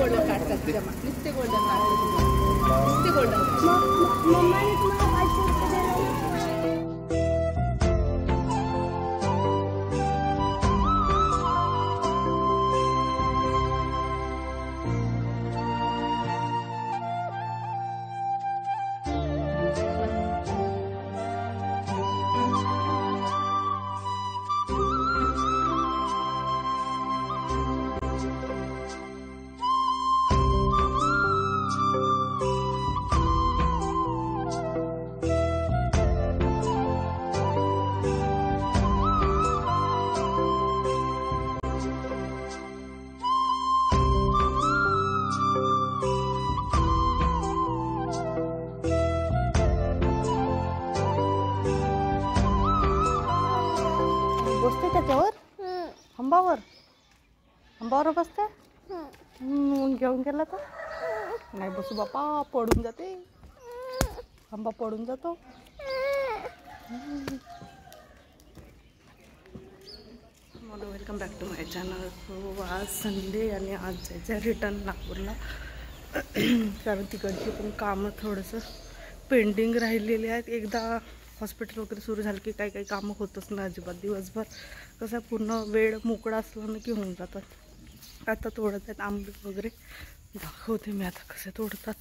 Golden काढतात जमा नुसते गोल्डन काढतात नुसते गोल्डन बसते त्याच्यावर खांबावर खांबावर बसते घेऊन गेला तर नाही बसू बापा पडून जाते खांबा पडून जातो मला welcome back to my channel. So आज संडे आणि आज जायचं रिटर्न नागपूरला कारण तिकडची पण कामं थोडंसं पेंडिंग राहिलेली आहेत. एकदा हॉस्पिटल वगैरे सुरू झालं की काही काही कामं होतच नाही अजिबात. दिवसभर कसं पूर्ण वेळ मोकळा असला ना की होऊन जातात. आता तोडत आहेत आंबे वगैरे दाखवते मी आता कसे तोडतात.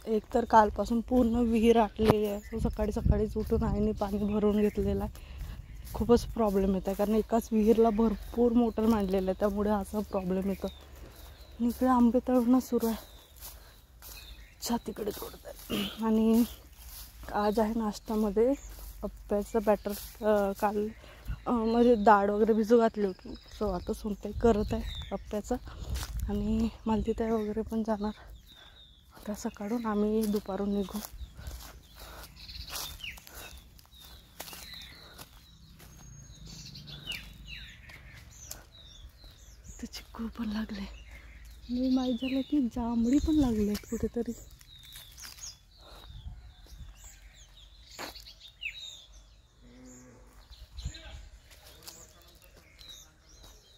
एक तर कालपासून पूर्ण विहीर आटलेली आहे. सो सकाळी सकाळीच उठून आईने पाणी भरून घेतलेलं आहे. खूपच प्रॉब्लेम येत आहे कारण एकाच विहीरला भरपूर मोटर मांडलेलं आहे त्यामुळे असा प्रॉब्लेम येतो. आणि इकडे आंबे तळणं सुरू आहे. तिकडे तोडत आहे. आणि आज आहे नाश्त्यामध्ये अप्प्याचं बॅटर. काल म्हणजे डाळ वगैरे भिजू घातली होती. सो आता सोनताई करत आहे अप्प्याचं. आणि मालतीताई वगैरे पण जाणार आता सकाळून. आम्ही दुपारून निघू. ते चिक्कू पण लागले. मी माहीत झालं की जांभळी पण लागले आहेत कुठेतरी.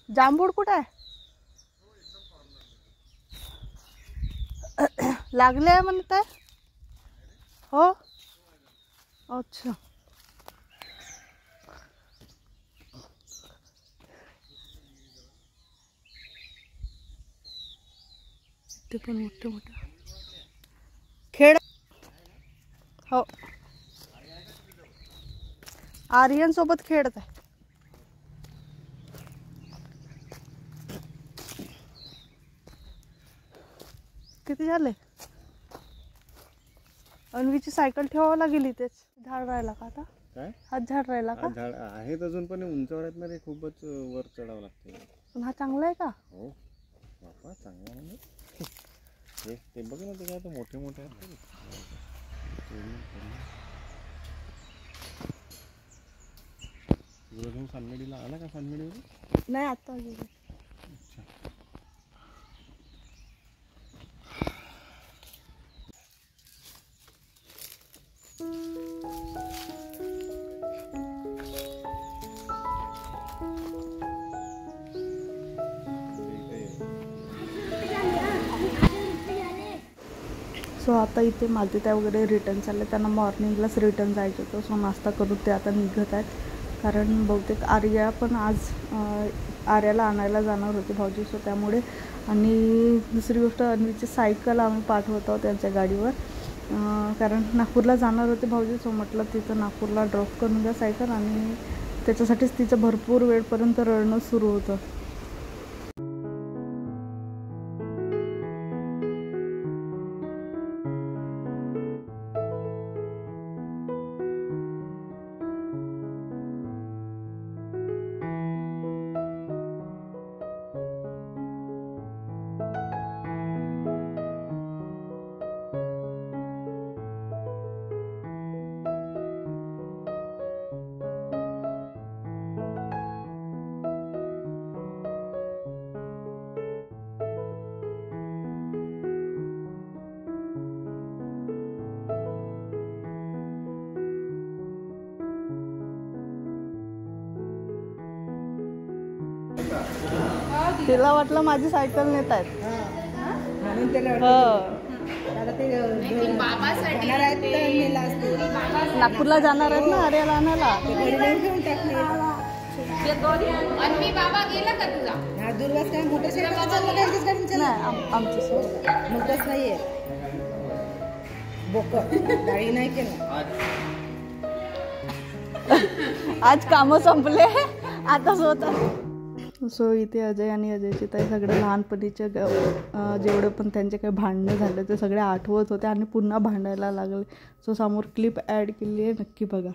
जांभूळ कुठं आहे? लागले आहे म्हणत आहे. हो अच्छा ते पण मोठे मोठे खेळ. हो आर्यन सोबत खेळत आहे. किती झाले? अन्वीची सायकल ठेवावं लागेल इथेच. झाड राहिला का आता? काय हात झाड राहिला का? झाड आहेत अजून पण उंचावर आहेत ना रे. खूपच वर चढावं लागते. पण हा चांगला आहे का? हो बापा चांगला म्हणजे ते बघ ना ते काय तर मोठे मोठे आहेत. सानमेडीला आला का? सानमेडीवर नाही आता गेले. सो आता इथे मालतीताई वगैरे रिटर्न चालले. त्यांना मॉर्निंगलाच रिटर्न जायचं होतं. सो नाश्ता करून ते आता निघत आहेत. कारण बहुतेक आर्या पण आज आर्याला आणायला जाणार होते भाऊजी. सो त्यामुळे. आणि दुसरी गोष्ट अन्वीची सायकल आम्ही पाठवत आहोत त्यांच्या गाडीवर. कारण नागपूरला जाणार होते भाऊजी. सो म्हटलं तिथं नागपूरला ड्रॉप करून द्या सायकल. आणि त्याच्यासाठीच तिचं भरपूर वेळपर्यंत रडणं सुरू होतं. तिला वाटलं माझी सायकल नेत आहेत. म्हणून ते बाबासाठी नागपूरला जाणार आहेत ना आर्याला आणायला. घेऊन टाकले. आणि बाबा गेला का तुझा? हा दुर्वास काय मोटरसायकल चालला नाही आमचं मोठंच नाहीये बोकड गाडी नाही केलं. आज कामं संपले आता स्वतः. सो इथे अजय आणि अजयची ताई सगळे लहानपणीचे जेवढे पण त्यांचे काही भांडणं झाले ते सगळे आठवत होते आणि पुन्हा भांडायला लागले. सो समोर क्लिप ॲड केली आहे, नक्की बघा.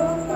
आहे.